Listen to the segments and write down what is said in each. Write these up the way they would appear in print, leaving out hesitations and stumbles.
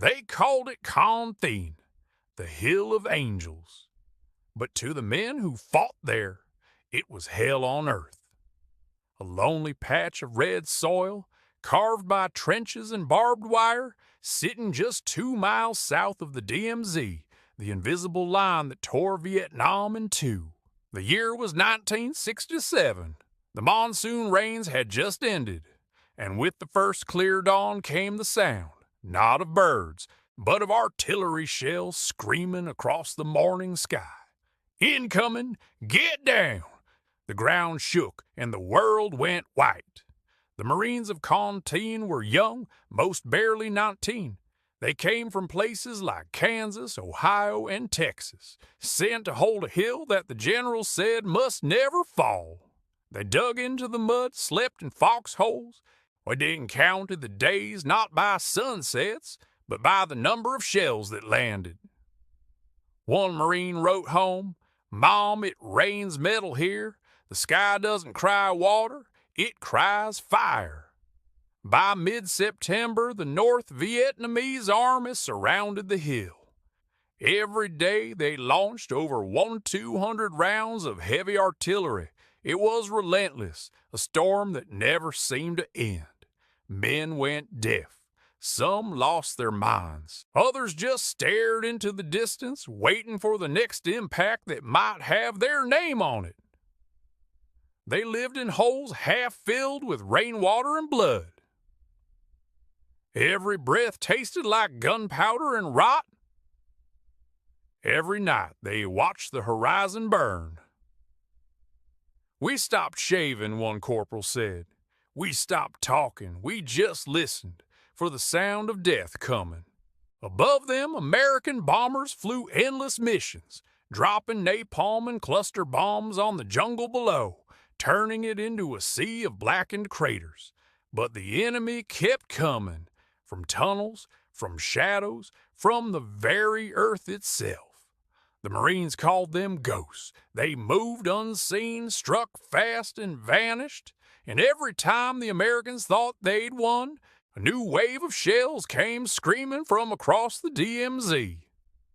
They called it Thien, the Hill of Angels. But to the men who fought there, it was hell on earth. A lonely patch of red soil, carved by trenches and barbed wire, sitting just 2 miles south of the DMZ, the invisible line that tore Vietnam in two. The year was 1967. The monsoon rains had just ended, and with the first clear dawn came the sound, not of birds, but of artillery shells screaming across the morning sky. Incoming, get down! The ground shook and the world went white. The Marines of Con Thien were young, most barely 19. They came from places like Kansas, Ohio, and Texas, sent to hold a hill that the general said must never fall. They dug into the mud, slept in foxholes. We didn't count the days not by sunsets, but by the number of shells that landed. One Marine wrote home, "Mom, it rains metal here. The sky doesn't cry water, it cries fire." By mid-September, the North Vietnamese army surrounded the hill. Every day they launched over 1,200 rounds of heavy artillery. It was relentless, a storm that never seemed to end. Men went deaf. Some lost their minds. Others just stared into the distance, waiting for the next impact that might have their name on it. They lived in holes half filled with rainwater and blood. Every breath tasted like gunpowder and rot. Every night they watched the horizon burn. "We stopped shaving," one corporal said. "We stopped talking. We just listened for the sound of death coming." Above them, American bombers flew endless missions, dropping napalm and cluster bombs on the jungle below, turning it into a sea of blackened craters. But the enemy kept coming, from tunnels, from shadows, from the very earth itself. The Marines called them ghosts. They moved unseen, struck fast, and vanished. And every time the Americans thought they'd won, a new wave of shells came screaming from across the DMZ.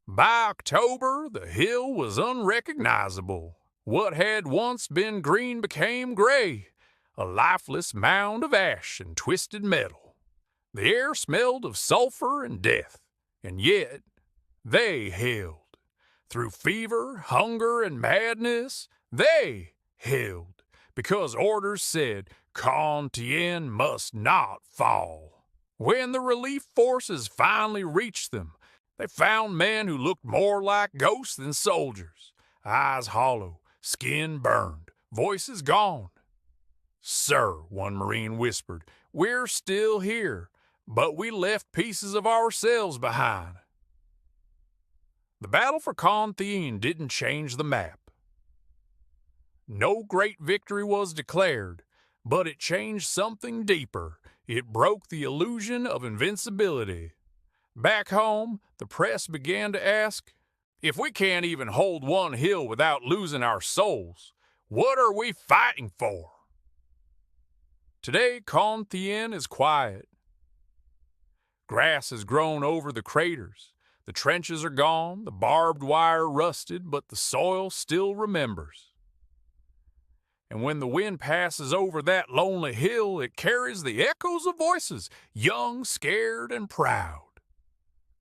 By October, the hill was unrecognizable. What had once been green became gray, a lifeless mound of ash and twisted metal. The air smelled of sulfur and death, and yet they held. Through fever, hunger, and madness, they held, because orders said Con Thien must not fall. When the relief forces finally reached them, they found men who looked more like ghosts than soldiers, eyes hollow, skin burned, voices gone. "Sir," one Marine whispered, "we're still here, but we left pieces of ourselves behind." The battle for Con Thien didn't change the map. No great victory was declared, but it changed something deeper. It broke the illusion of invincibility. Back home, the press began to ask, "If we can't even hold one hill without losing our souls, what are we fighting for?" Today, Con Thien is quiet. Grass has grown over the craters. The trenches are gone, the barbed wire rusted, but the soil still remembers. And when the wind passes over that lonely hill, it carries the echoes of voices, young, scared, and proud.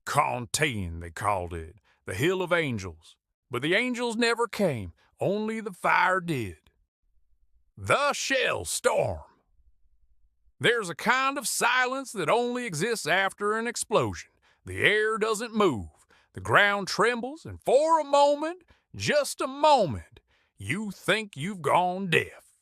Con Thien, they called it, the Hill of Angels. But the angels never came, only the fire did. The shell storm. There's a kind of silence that only exists after an explosion. The air doesn't move, the ground trembles, and for a moment, just a moment, you think you've gone deaf.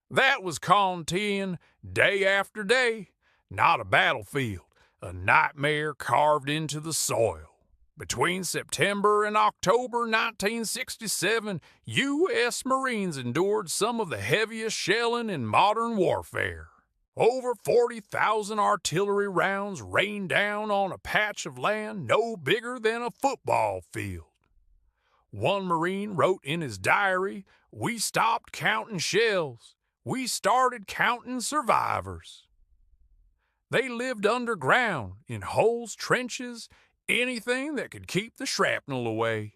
That was Con Thien, day after day, not a battlefield, a nightmare carved into the soil. Between September and October 1967, U.S. Marines endured some of the heaviest shelling in modern warfare. Over 40,000 artillery rounds rained down on a patch of land no bigger than a football field. One Marine wrote in his diary, "We stopped counting shells. We started counting survivors." They lived underground, in holes, trenches, anything that could keep the shrapnel away.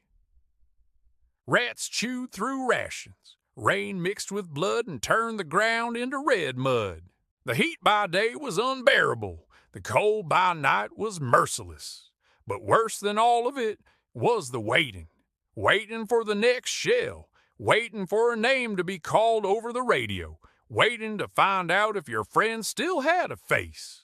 Rats chewed through rations. Rain mixed with blood and turned the ground into red mud. The heat by day was unbearable. The cold by night was merciless. But worse than all of it was the waiting. Waiting for the next shell. Waiting for a name to be called over the radio. Waiting to find out if your friend still had a face.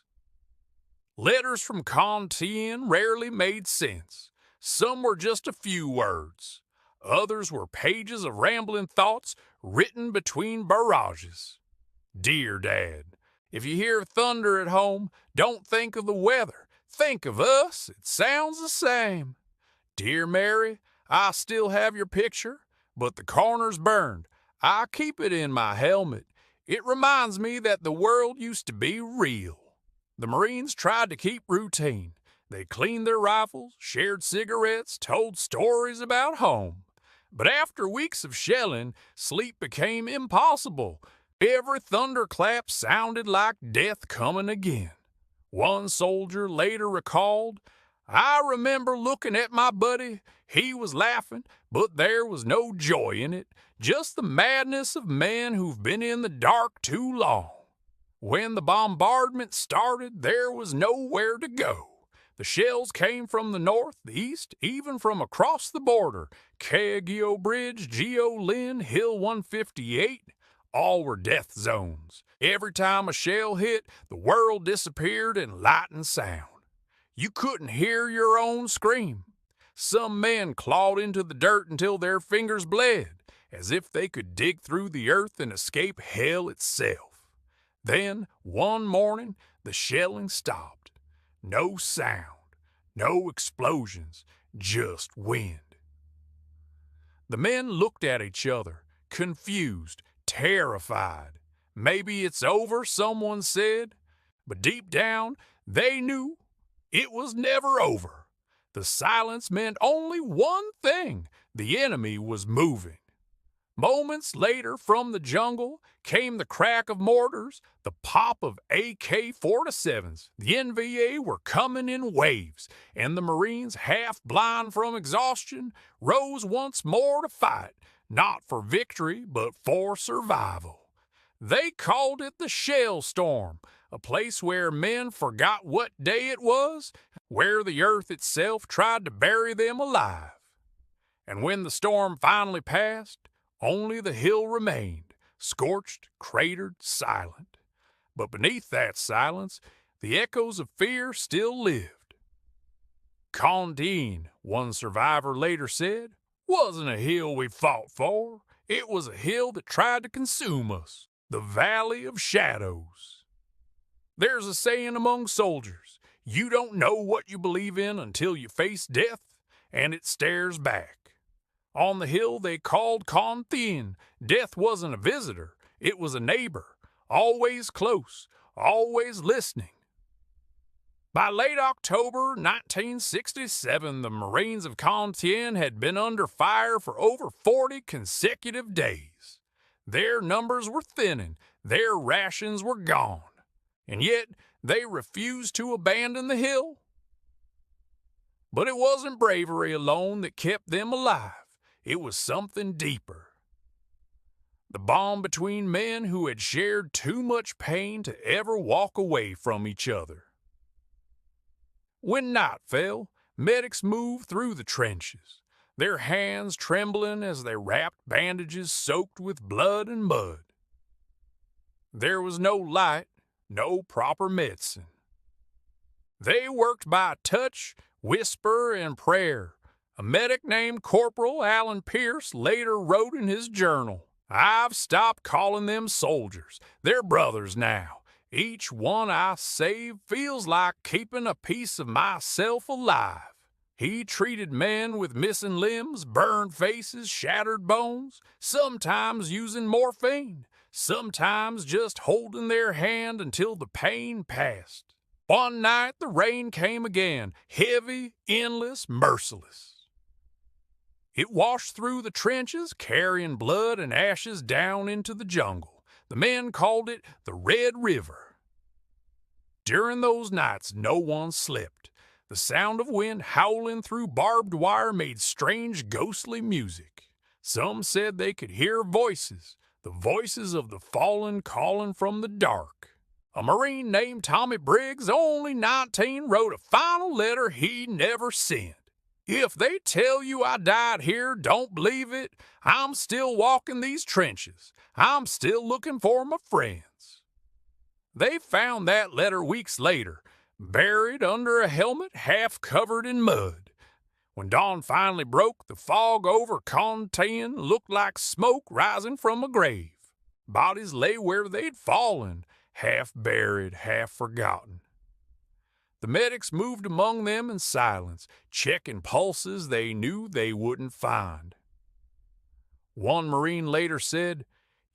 Letters from Thien rarely made sense. Some were just a few words. Others were pages of rambling thoughts written between barrages. Dear Dad, if you hear thunder at home, don't think of the weather. Think of us. It sounds the same. Dear Mary, I still have your picture, but the corner's burned. I keep it in my helmet. It reminds me that the world used to be real. The Marines tried to keep routine. They cleaned their rifles, shared cigarettes, told stories about home. But after weeks of shelling, sleep became impossible. Every thunderclap sounded like death coming again. One soldier later recalled, "I remember looking at my buddy. He was laughing, but there was no joy in it, just the madness of men who've been in the dark too long. When the bombardment started, there was nowhere to go. The shells came from the north, the east, even from across the border. Kageo Bridge, Geo Lynn, Hill 158, all were death zones. Every time a shell hit, the world disappeared in light and sound. You couldn't hear your own scream. Some men clawed into the dirt until their fingers bled, as if they could dig through the earth and escape hell itself. Then, one morning, the shelling stopped. No sound, no explosions, just wind. The men looked at each other, confused, terrified. Maybe it's over, someone said, but deep down, they knew it was never over. The silence meant only one thing: the enemy was moving. Moments later, from the jungle, came the crack of mortars, the pop of AK-47s. The NVA were coming in waves, and the Marines, half blind from exhaustion, rose once more to fight, not for victory, but for survival. They called it the Shell Storm, a place where men forgot what day it was, where the earth itself tried to bury them alive. And when the storm finally passed, only the hill remained, scorched, cratered, silent. But beneath that silence, the echoes of fear still lived. Thien, one survivor later said, wasn't a hill we fought for. It was a hill that tried to consume us, the Valley of Shadows. There's a saying among soldiers, you don't know what you believe in until you face death, and it stares back. On the hill they called Thien. Death wasn't a visitor, it was a neighbor, always close, always listening. By late October 1967, the Marines of Thien had been under fire for over 40 consecutive days. Their numbers were thinning, their rations were gone, and yet they refused to abandon the hill. But it wasn't bravery alone that kept them alive. It was something deeper. The bond between men who had shared too much pain to ever walk away from each other. When night fell, medics moved through the trenches, their hands trembling as they wrapped bandages soaked with blood and mud. There was no light, no proper medicine. They worked by touch, whisper, and prayer. A medic named Corporal Alan Pierce later wrote in his journal, "I've stopped calling them soldiers. They're brothers now. Each one I save feels like keeping a piece of myself alive." He treated men with missing limbs, burned faces, shattered bones, sometimes using morphine, sometimes just holding their hand until the pain passed. One night the rain came again, heavy, endless, merciless. It washed through the trenches, carrying blood and ashes down into the jungle. The men called it the Red River. During those nights, no one slept. The sound of wind howling through barbed wire made strange ghostly music. Some said they could hear voices, the voices of the fallen calling from the dark. A Marine named Tommy Briggs, only 19, wrote a final letter he never sent. If they tell you I died here, don't believe it. I'm still walking these trenches. I'm still looking for my friends. They found that letter weeks later, buried under a helmet half covered in mud. When dawn finally broke, the fog over Thien looked like smoke rising from a grave. Bodies lay where they'd fallen, half buried, half forgotten. The medics moved among them in silence, checking pulses they knew they wouldn't find. One Marine later said,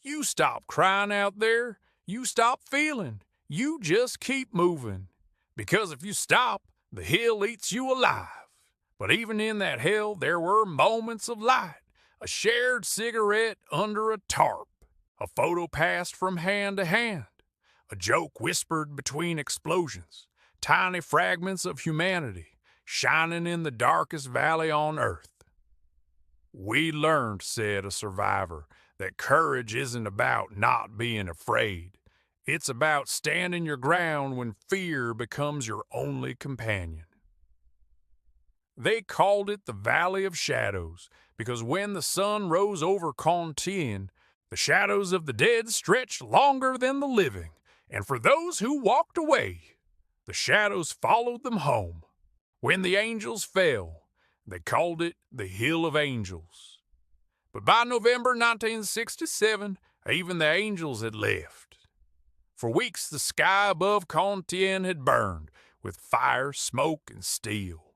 "You stop crying out there. You stop feeling. You just keep moving. Because if you stop, the hill eats you alive." But even in that hell, there were moments of light. A shared cigarette under a tarp. A photo passed from hand to hand. A joke whispered between explosions. Tiny fragments of humanity shining in the darkest valley on earth. "We learned," said a survivor, "that courage isn't about not being afraid. It's about standing your ground when fear becomes your only companion." They called it the Valley of Shadows because when the sun rose over Thien, the shadows of the dead stretched longer than the living, and for those who walked away, the shadows followed them home. When the angels fell, they called it the Hill of Angels. But by November 1967, even the angels had left. For weeks, the sky above Thien had burned with fire, smoke, and steel.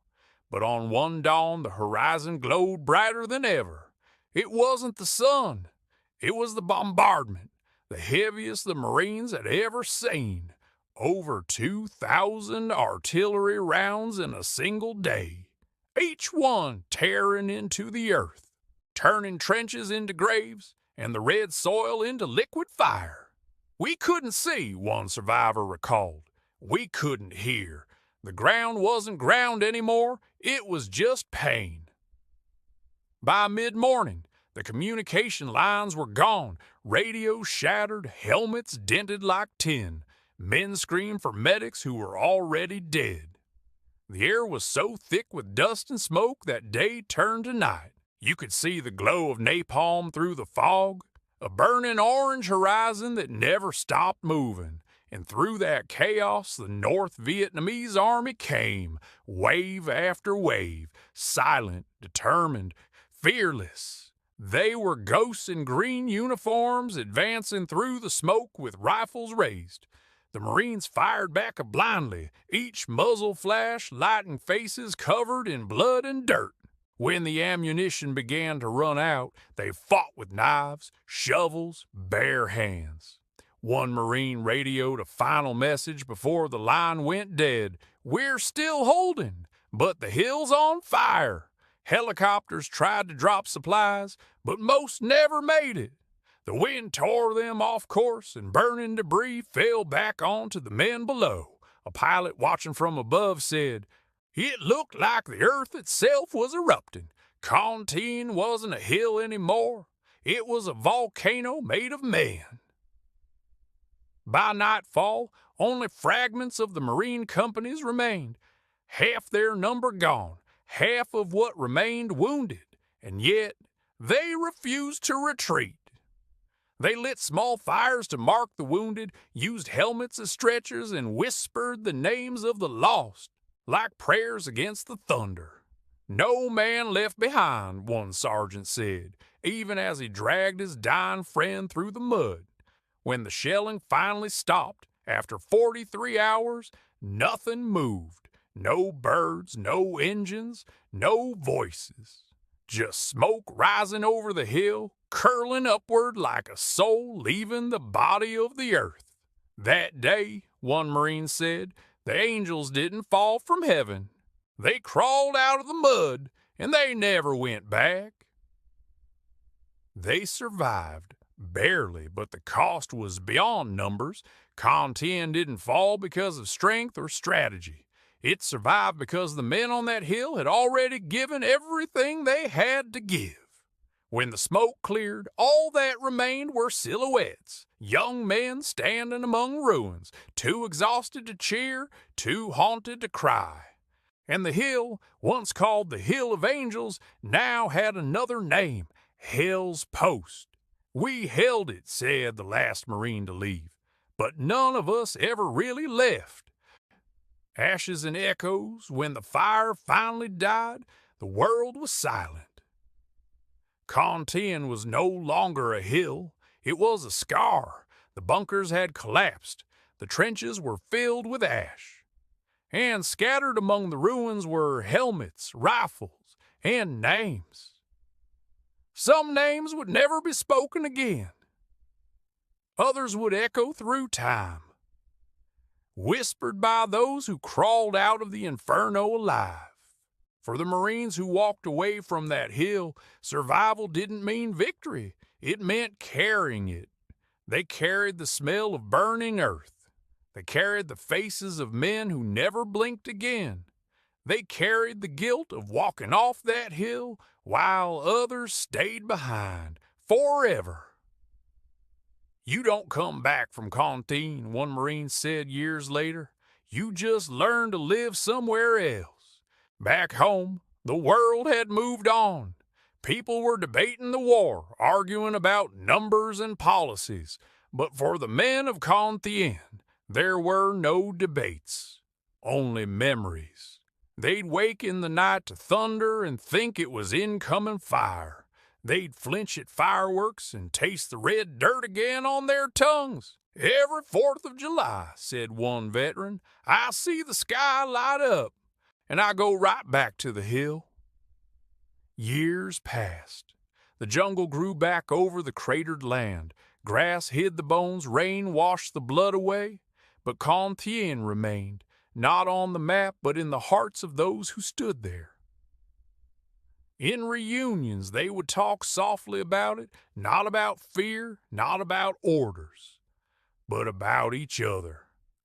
But on one dawn, the horizon glowed brighter than ever. It wasn't the sun. It was the bombardment, the heaviest the Marines had ever seen. Over 2,000 artillery rounds in a single day, each one tearing into the earth, turning trenches into graves and the red soil into liquid fire. "We couldn't see," one survivor recalled. "We couldn't hear. The ground wasn't ground anymore. It was just pain." By mid-morning, the communication lines were gone, radios shattered, helmets dented like tin. Men screamed for medics who were already dead. The air was so thick with dust and smoke that day turned to night. You could see the glow of napalm through the fog, a burning orange horizon that never stopped moving. And through that chaos, the North Vietnamese army came, wave after wave, silent, determined, fearless. They were ghosts in green uniforms advancing through the smoke with rifles raised. The Marines fired back blindly, each muzzle flash lighting faces covered in blood and dirt. When the ammunition began to run out, they fought with knives, shovels, bare hands. One Marine radioed a final message before the line went dead. "We're still holding, but the hill's on fire." Helicopters tried to drop supplies, but most never made it. The wind tore them off course, and burning debris fell back onto the men below. A pilot watching from above said, "It looked like the earth itself was erupting. Thien wasn't a hill anymore. It was a volcano made of men." By nightfall, only fragments of the Marine companies remained. Half their number gone, half of what remained wounded, and yet they refused to retreat. They lit small fires to mark the wounded, used helmets as stretchers, and whispered the names of the lost, like prayers against the thunder. "No man left behind," one sergeant said, even as he dragged his dying friend through the mud. When the shelling finally stopped, after 43 hours, nothing moved. No birds, no engines, no voices. Just smoke rising over the hill, curling upward like a soul leaving the body of the earth. That day, one Marine said, the angels didn't fall from heaven. They crawled out of the mud, and they never went back. They survived. Barely, but the cost was beyond numbers. Thien didn't fall because of strength or strategy. It survived because the men on that hill had already given everything they had to give. When the smoke cleared, all that remained were silhouettes, young men standing among ruins, too exhausted to cheer, too haunted to cry. And the hill, once called the Hill of Angels, now had another name, Hell's Post. We held it, said the last Marine to leave, but none of us ever really left. Ashes and echoes, when the fire finally died, the world was silent. Thien was no longer a hill, it was a scar. The bunkers had collapsed, the trenches were filled with ash. And scattered among the ruins were helmets, rifles, and names. Some names would never be spoken again. Others would echo through time, whispered by those who crawled out of the inferno alive. For the Marines who walked away from that hill, survival didn't mean victory. It meant carrying it. They carried the smell of burning earth. They carried the faces of men who never blinked again. They carried the guilt of walking off that hill while others stayed behind forever. You don't come back from Thien, one Marine said years later. You just learn to live somewhere else. Back home, the world had moved on. People were debating the war, arguing about numbers and policies. But for the men of Thien, there were no debates, only memories. They'd wake in the night to thunder and think it was incoming fire. They'd flinch at fireworks and taste the red dirt again on their tongues. Every 4th of July, said one veteran, I see the sky light up, and I go right back to the hill. Years passed. The jungle grew back over the cratered land. Grass hid the bones, rain washed the blood away. But Thien remained, not on the map, but in the hearts of those who stood there. In reunions, they would talk softly about it, not about fear, not about orders, but about each other.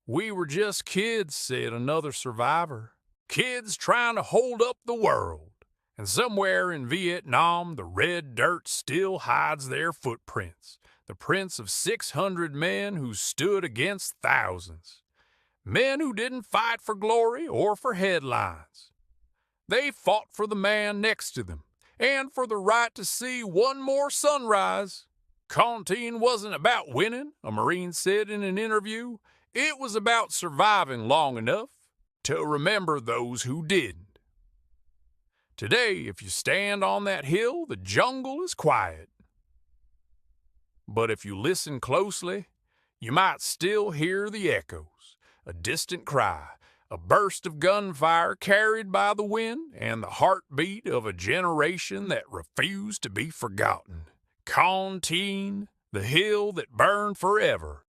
We were just kids, said another survivor. Kids trying to hold up the world. And somewhere in Vietnam, the red dirt still hides their footprints, the prints of 600 men who stood against thousands. Men who didn't fight for glory or for headlines. They fought for the man next to them and for the right to see one more sunrise. Thien wasn't about winning, a Marine said in an interview. It was about surviving long enough to remember those who didn't. Today, if you stand on that hill, the jungle is quiet. But if you listen closely, you might still hear the echoes, a distant cry, a burst of gunfire carried by the wind, and the heartbeat of a generation that refused to be forgotten. Thien, the hill that burned forever.